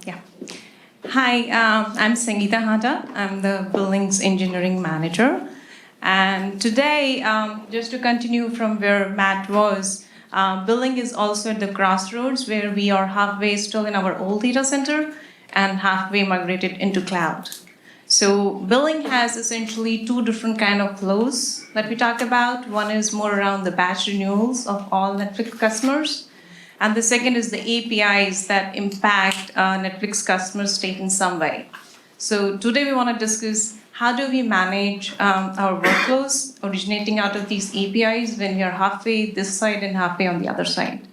Yeah. Hi, I'm Sangeeta Hata. I'm the Billings Engineering Manager. And today, just to continue from where Matt was, Billing is also at the crossroads where we are halfway still in our old data center and halfway migrated into cloud. So billing has essentially two different kind of flows that we talk about. One is more around the batch renewals of all Netflix customers. And the second is the APIs that impact Netflix customers' state in some way. So today we want to discuss how do we manage our workflows originating out of these APIs when we are halfway this side and halfway on the other side.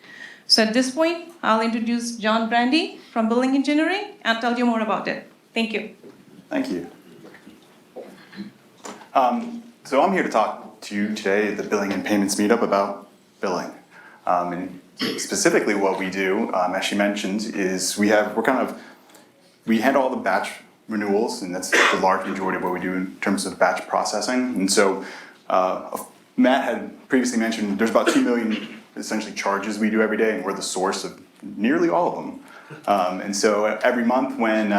So at this point, I'll introduce John Brandy from Billing Engineering and tell you more about it. Thank you. Thank you. So I'm here to talk to you today at the Billing and Payments Meetup about billing. And specifically what we do, as she mentioned, is we handle all the batch renewals, and that's the large majority of what we do in terms of batch processing. And so Matt had previously mentioned there's about 2 million essentially charges we do every day, and we're the source of nearly all of them. And so every month when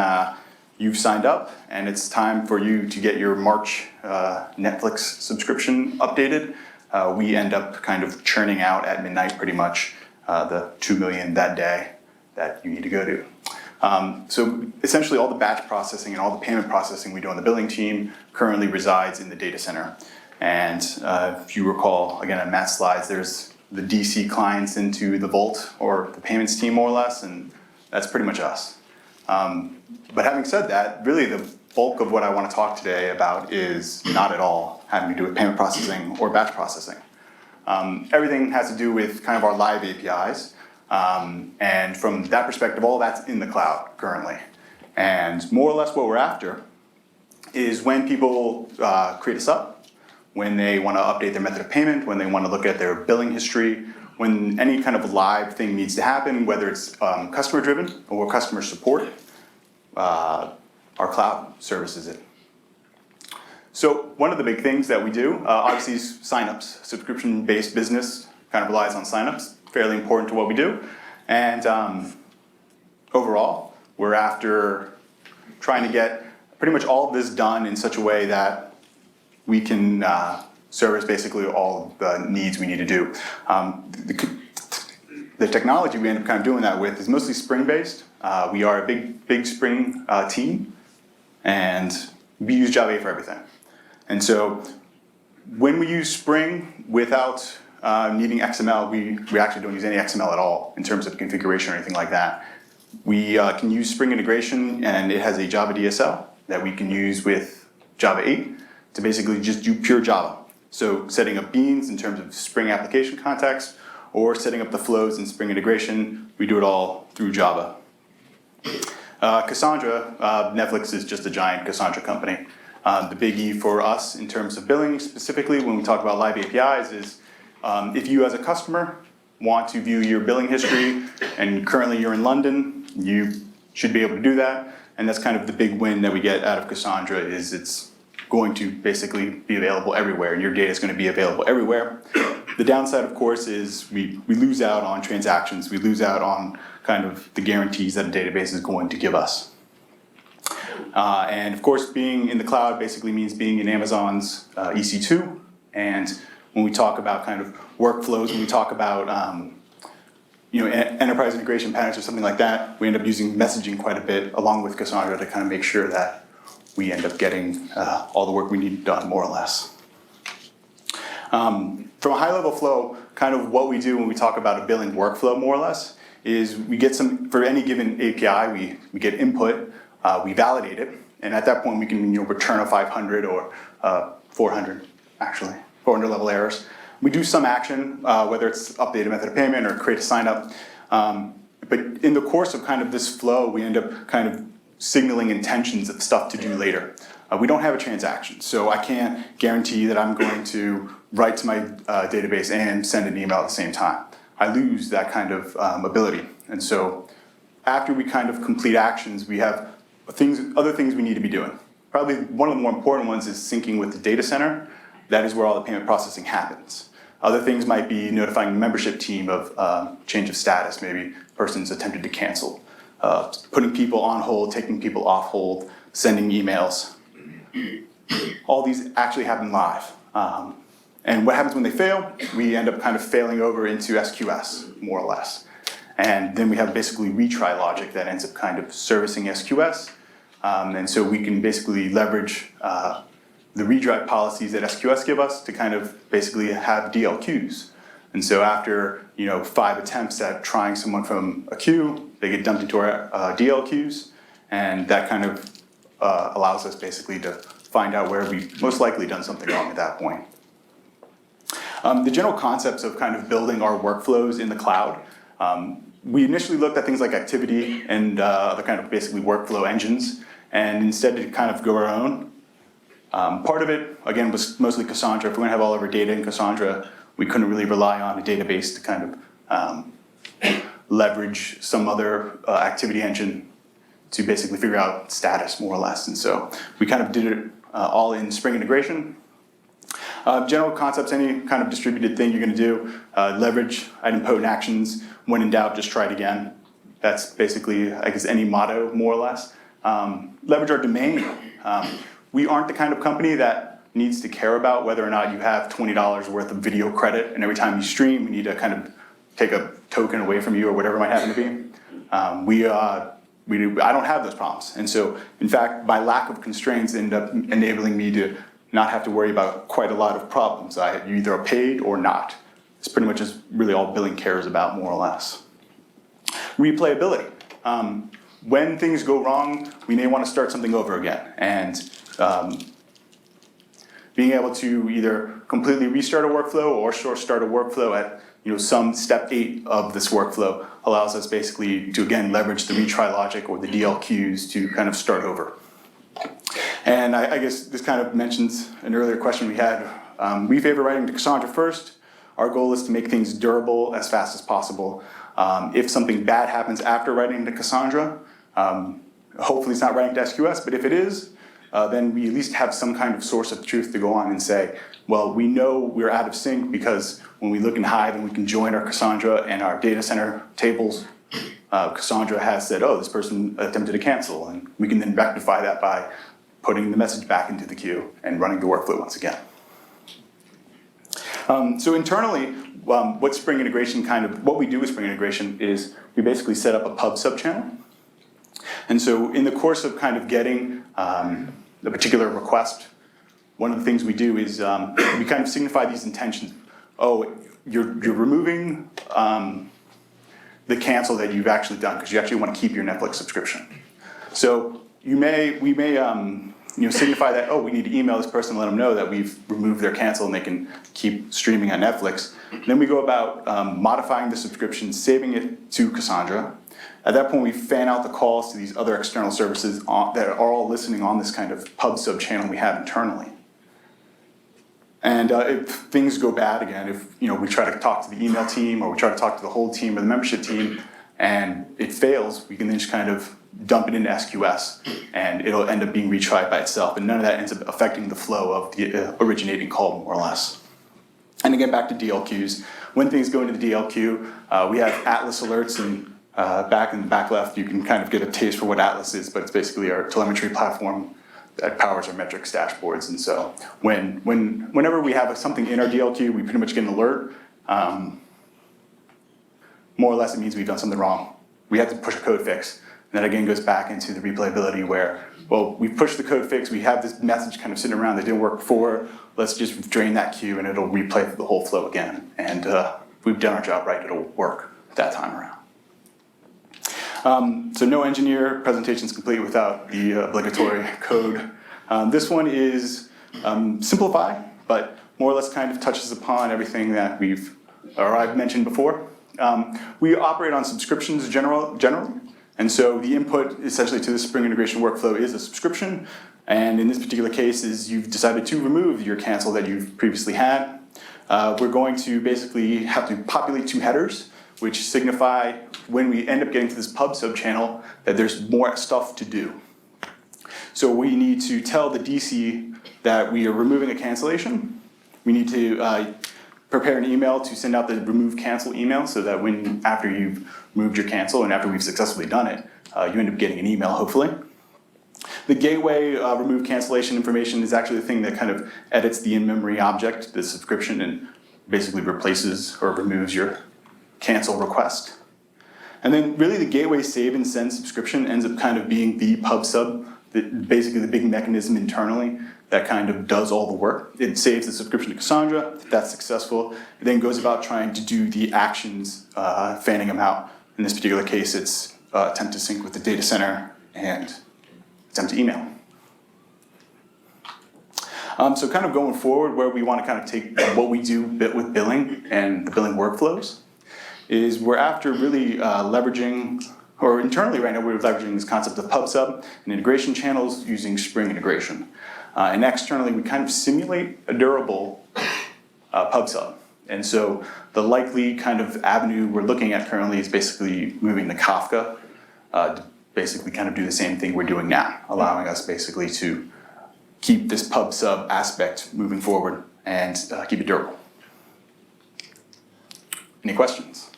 you've signed up and it's time for you to get your March Netflix subscription updated, we end up kind of churning out at midnight pretty much the 2 million that day that you need to go to. So essentially all the batch processing and all the payment processing we do on the billing team currently resides in the data center. And if you recall, again on Matt's slides, there's the DC clients into the Vault or the payments team more or less, and that's pretty much us. But having said that, really the bulk of what I want to talk today about is not at all having to do with payment processing or batch processing. Everything has to do with kind of our live APIs. And from that perspective, all that's in the cloud currently. And more or less what we're after is when people create a sub, when they want to update their method of payment, when they want to look at their billing history, when any kind of live thing needs to happen, whether it's customer driven or customer support, our cloud services it. So one of the big things that we do, obviously is signups. Subscription-based business kind of relies on signups, fairly important to what we do. And overall, we're after trying to get pretty much all of this done in such a way that we can service basically all the needs we need to do. The technology we end up kind of doing that with is mostly Spring-based. We are a big Spring team, and we use Java 8 for everything. And so when we use Spring without needing XML, we actually don't use any XML at all in terms of configuration or anything like that. We can use Spring integration, and it has a Java DSL that we can use with Java 8 to basically just do pure Java. So setting up beans in terms of Spring application context, or setting up the flows in Spring integration, we do it all through Java. Cassandra, Netflix is just a giant Cassandra company. The biggie for us in terms of billing specifically when we talk about live APIs is if you as a customer want to view your billing history and currently you're in London, you should be able to do that. And that's kind of the big win that we get out of Cassandra is it's going to basically be available everywhere, and your data is going to be available everywhere. The downside, of course, is we lose out on transactions. We lose out on kind of the guarantees that a database is going to give us. And of course, being in the cloud basically means being in Amazon's EC2. And when we talk about kind of workflows, when we talk about enterprise integration patterns or something like that, we end up using messaging quite a bit along with Cassandra to kind of make sure that we end up getting all the work we need done, more or less. From a high-level flow, kind of what we do when we talk about a billing workflow, more or less, is we get for any given API, we get input, we validate it, and at that point we can return a 500 or 400, actually, 400 level errors. We do some action, whether it's update a method of payment or create a sign up. But in the course of kind of this flow, we end up kind of signaling intentions of stuff to do later. We don't have a transaction, so I can't guarantee that I'm going to write to my database and send an email at the same time. I lose that kind of ability. And so after we kind of complete actions, we have other things we need to be doing. Probably one of the more important ones is syncing with the data center. That is where all the payment processing happens. Other things might be notifying the membership team of change of status. Maybe a person's attempted to cancel. putting people on hold, taking people off hold, sending emails. All these actually happen live. And what happens when they fail? We end up kind of failing over into SQS, more or less. And then we have basically retry logic that ends up kind of servicing SQS. And so we can basically leverage the redrive policies that SQS give us to kind of basically have DLQs. And so after 5 attempts at trying someone from a queue, they get dumped into our DLQs, and that kind of allows us basically to find out where we've most likely done something wrong at that point. The general concepts of kind of building our workflows in the cloud, we initially looked at things like activity and other kind of basically workflow engines, and instead to kind of go our own. Part of it, again, was mostly Cassandra. If we're gonna have all of our data in Cassandra, we couldn't really rely on a database to kind of leverage some other activity engine to basically figure out status, more or less. And so we kind of did it all in Spring integration. General concepts, any kind of distributed thing you're gonna do, leverage idempotent actions. When in doubt, just try it again. That's basically, I guess, any motto, more or less. Leverage our domain. We aren't the kind of company that needs to care about whether or not you have $20 worth of video credit, and every time you stream, we need to kind of take a token away from you or whatever it might happen to be. I don't have those problems. And so, in fact, my lack of constraints end up enabling me to not have to worry about quite a lot of problems. You either are paid or not. It's pretty much just really all billing cares about, more or less. Replayability. When things go wrong, we may want to start something over again. And being able to either completely restart a workflow or start a workflow at some step 8 of this workflow allows us basically to, again, leverage the retry logic or the DLQs to kind of start over. And I guess this kind of mentions an earlier question we had. We favor writing to Cassandra first. Our goal is to make things durable as fast as possible. If something bad happens after writing to Cassandra, hopefully it's not writing to SQS, but if it is, then we at least have some kind of source of truth to go on and say, well, we know we're out of sync because when we look in Hive and we can join our Cassandra and our data center tables, Cassandra has said, oh, this person attempted to cancel, and we can then rectify that by putting the message back into the queue and running the workflow once again. So internally, what we do with Spring integration is we basically set up a pub subchannel. And so in the course of kind of getting a particular request, one of the things we do is we kind of signify these intentions. Oh, you're removing the cancel that you've actually done because you actually want to keep your Netflix subscription. So we may signify that, oh, we need to email this person and let them know that we've removed their cancel and they can keep streaming on Netflix. And then we go about modifying the subscription, saving it to Cassandra. At that point, we fan out the calls to these other external services that are all listening on this kind of pub sub channel we have internally. And if things go bad again, if we try to talk to the email team or we try to talk to the whole team or the membership team and it fails, we can then just kind of dump it into SQS and it'll end up being retried by itself, and none of that ends up affecting the flow of the originating call, more or less. And again, back to DLQs. When things go into the DLQ, we have Atlas alerts, and back in the back left, you can kind of get a taste for what Atlas is, but it's basically our telemetry platform that powers our metrics dashboards. And so whenever we have something in our DLQ, we pretty much get an alert. More or less, it means we've done something wrong. We have to push a code fix. And that again goes back into the replayability where, well, we've pushed the code fix, we have this message kind of sitting around that didn't work before, let's just drain that queue and it'll replay the whole flow again. And if we've done our job right, it'll work that time around. So no engineer presentation's complete without the obligatory code. This one is simplified, but more or less kind of touches upon everything that I've mentioned before. We operate on subscriptions generally. And so the input essentially to the Spring integration workflow is a subscription. And in this particular case is you've decided to remove your cancel that you've previously had. We're going to basically have to populate 2 headers, which signify when we end up getting to this pub subchannel that there's more stuff to do. So we need to tell the DC that we are removing a cancellation. We need to prepare an email to send out the remove cancel email so that after you've moved your cancel and after we've successfully done it, you end up getting an email, hopefully. The gateway remove cancellation information is actually the thing that kind of edits the in-memory object, the subscription, and basically replaces or removes your cancel request. And then really the gateway save and send subscription ends up kind of being the pub sub, basically the big mechanism internally that kind of does all the work. It saves the subscription to Cassandra. If that's successful, it then goes about trying to do the actions, fanning them out. In this particular case, it's attempt to sync with the data center and attempt to email. So kind of going forward, where we want to kind of take what we do with billing and the billing workflows is we're after really leveraging, or internally right now we're leveraging this concept of pub sub and integration channels using Spring integration. And externally we kind of simulate a durable pub sub. And so the likely kind of avenue we're looking at currently is basically moving to Kafka to basically kind of do the same thing we're doing now, allowing us basically to keep this pub sub aspect moving forward and keep it durable. Any questions?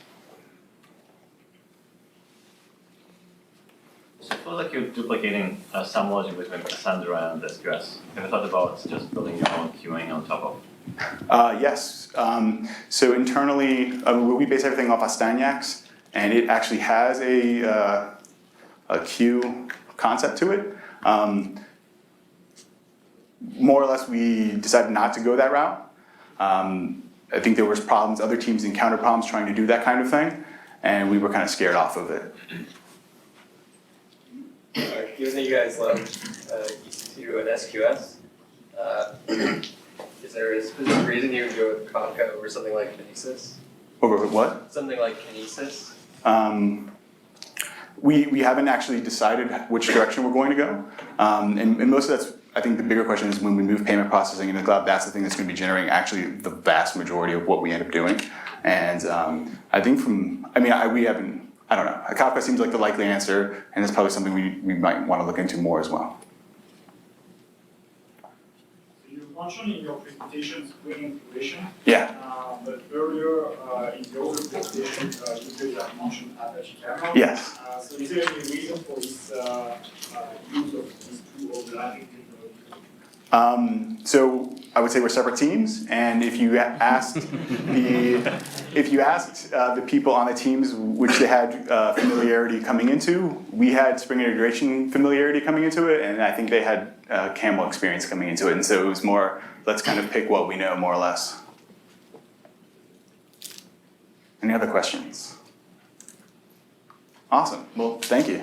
So it feels like you're duplicating some logic between Cassandra and SQS. Have you thought about just building your own queuing on top of? Yes. So internally, we base everything off of Steinyax, and it actually has a queue concept to it. More or less, we decided not to go that route. I think there was problems, other teams encountered problems trying to do that kind of thing, and we were kind of scared off of it. Given that you guys love EC2 and SQS, is there a specific reason you would go with Kafka over something like Kinesis? Over what? Something like Kinesis? We haven't actually decided which direction we're going to go. And most of that's, I think the bigger question is when we move payment processing into the cloud, that's the thing that's going to be generating actually the vast majority of what we end up doing. And I think I don't know. Kafka seems like the likely answer, and it's probably something we might want to look into more as well. You mentioned in your presentation Spring integration. Yeah. But earlier in the other presentation, you guys have mentioned Apache Camel. Yes. So is there any reason for this use of these two overlapping technologies? So I would say we're separate teams, and if you asked the people on the teams which they had familiarity coming into, we had Spring integration familiarity coming into it, and I think they had Camel experience coming into it, and so it was more, let's kind of pick what we know more or less. Any other questions? Awesome. Well, thank you.